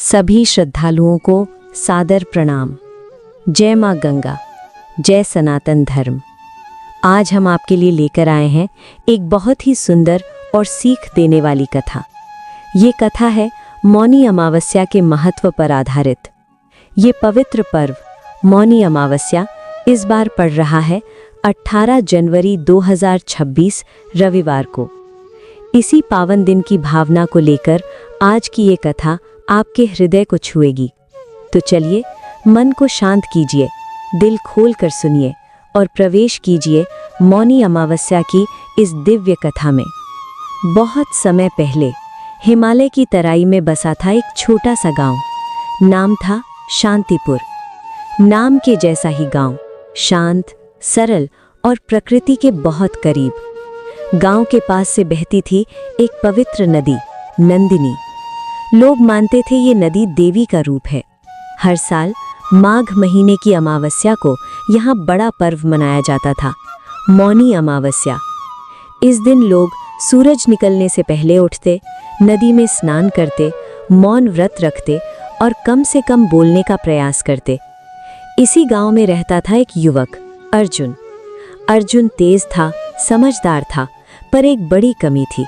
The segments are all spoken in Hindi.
सभी श्रद्धालुओं को सादर प्रणाम। जय माँ गंगा, जय सनातन धर्म। आज हम आपके लिए लेकर आए हैं एक बहुत ही सुंदर और सीख देने वाली कथा। ये कथा है मौनी अमावस्या के महत्व पर आधारित। ये पवित्र पर्व मौनी अमावस्या इस बार पड़ रहा है 18 जनवरी 2026 रविवार को। इसी पावन दिन की भावना को लेकर आज की ये कथा आपके हृदय को छुएगी। तो चलिए मन को शांत कीजिए, दिल खोल कर सुनिए और प्रवेश कीजिए मौनी अमावस्या की इस दिव्य कथा में। बहुत समय पहले हिमालय की तराई में बसा था एक छोटा सा गांव। नाम था शांतिपुर। नाम के जैसा ही गांव, शांत, सरल और प्रकृति के बहुत करीब। गांव के पास से बहती थी एक पवित्र नदी, नंदिनी। लोग मानते थे ये नदी देवी का रूप है। हर साल माघ महीने की अमावस्या को यहाँ बड़ा पर्व मनाया जाता था, मौनी अमावस्या। इस दिन लोग सूरज निकलने से पहले उठते, नदी में स्नान करते, मौन व्रत रखते और कम से कम बोलने का प्रयास करते। इसी गांव में रहता था एक युवक, अर्जुन। अर्जुन तेज था, समझदार था, पर एक बड़ी कमी थी।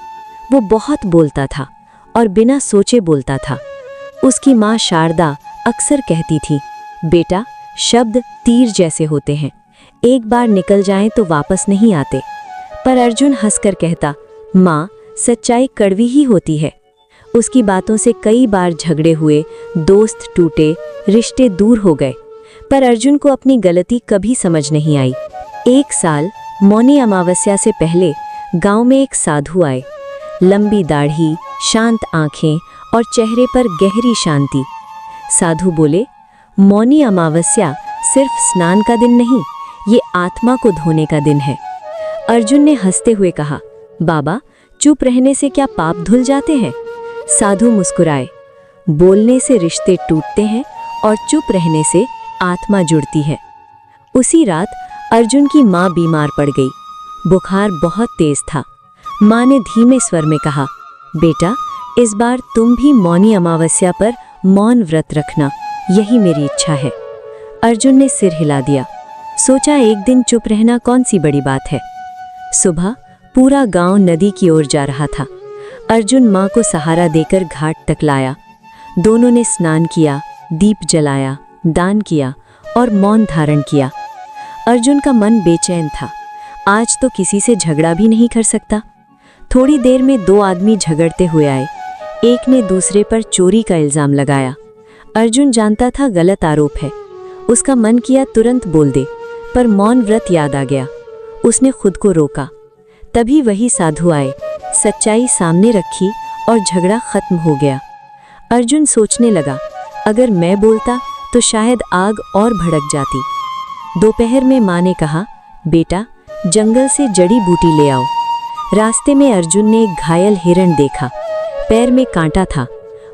वो बहुत बोलता था और बिना सोचे बोलता था। उसकी माँ शारदा अक्सर कहती थी, बेटा, शब्द तीर जैसे होते हैं, एक बार निकल जाएं तो वापस नहीं आते। पर अर्जुन हंसकर कहता, माँ, सच्चाई कड़वी ही होती है। उसकी बातों से कई बार झगड़े हुए, दोस्त टूटे, रिश्ते दूर हो गए, पर अर्जुन को अपनी गलती कभी समझ नहीं आई। एक साल मौनी अमावस्या से पहले गांव में एक साधु आए। लंबी दाढ़ी, शांत आंखें और चेहरे पर गहरी शांति। साधु बोले, मौनी अमावस्या सिर्फ स्नान का दिन नहीं, ये आत्मा को धोने का दिन है। अर्जुन ने हंसते हुए कहा, बाबा, चुप रहने से क्या पाप धुल जाते हैं? साधु मुस्कुराए, बोलने से रिश्ते टूटते हैं और चुप रहने से आत्मा जुड़ती है। उसी रात अर्जुन की माँ बीमार पड़ गई। बुखार बहुत तेज था। माँ ने धीमे स्वर में कहा, बेटा, इस बार तुम भी मौनी अमावस्या पर मौन व्रत रखना, यही मेरी इच्छा है। अर्जुन ने सिर हिला दिया। सोचा, एक दिन चुप रहना कौन सी बड़ी बात है। सुबह पूरा गांव नदी की ओर जा रहा था। अर्जुन माँ को सहारा देकर घाट तक लाया। दोनों ने स्नान किया, दीप जलाया, दान किया और मौन धारण किया। अर्जुन का मन बेचैन था। आज तो किसी से झगड़ा भी नहीं कर सकता। थोड़ी देर में दो आदमी झगड़ते हुए आए। एक ने दूसरे पर चोरी का इल्जाम लगाया। अर्जुन जानता था गलत आरोप है। उसका मन किया तुरंत बोल दे, पर मौन व्रत याद आ गया। उसने खुद को रोका। तभी वही साधु आए, सच्चाई सामने रखी और झगड़ा खत्म हो गया। अर्जुन सोचने लगा, अगर मैं बोलता तो शायद आग और भड़क जाती। दोपहर में माँ ने कहा, बेटा, जंगल से जड़ी बूटी ले आओ। रास्ते में अर्जुन ने एक घायल हिरण देखा। पैर में कांटा था।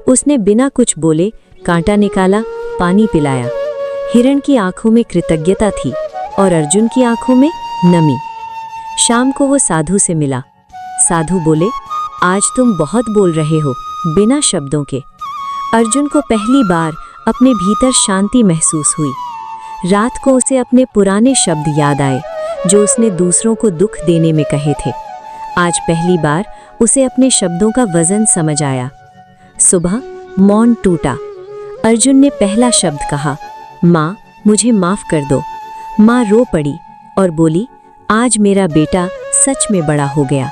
उसने बिना कुछ बोले कांटा निकाला, पानी पिलाया। हिरण की आंखों में कृतज्ञता थी और अर्जुन की आंखों में नमी। शाम को वो साधु से मिला। साधु बोले, आज तुम बहुत बोल रहे हो, बिना शब्दों के। अर्जुन को पहली बार अपने भीतर शांति महसूस हुई। रात को उसे अपने पुराने शब्द याद आए, जो उसने दूसरों को दुख देने में कहे थे। आज पहली बार उसे अपने शब्दों का वजन समझ आया। सुबह मौन टूटा। अर्जुन ने पहला शब्द कहा, माँ, मुझे माफ कर दो। माँ रो पड़ी और बोली, आज मेरा बेटा सच में बड़ा हो गया।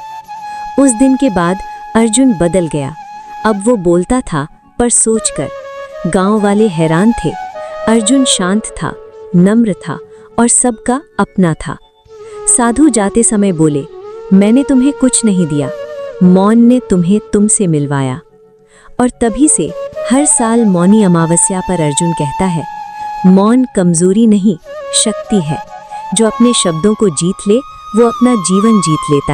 उस दिन के बाद अर्जुन बदल गया। अब वो बोलता था, पर सोचकर। गांव वाले हैरान थे। अर्जुन शांत था, नम्र था और सबका अपना था। साधु जाते समय बोले, मैंने तुम्हें कुछ नहीं दिया, मौन ने तुम्हें तुमसे मिलवाया। और तभी से हर साल मौनी अमावस्या पर अर्जुन कहता है, मौन कमजोरी नहीं, शक्ति है। जो अपने शब्दों को जीत ले, वो अपना जीवन जीत लेता है।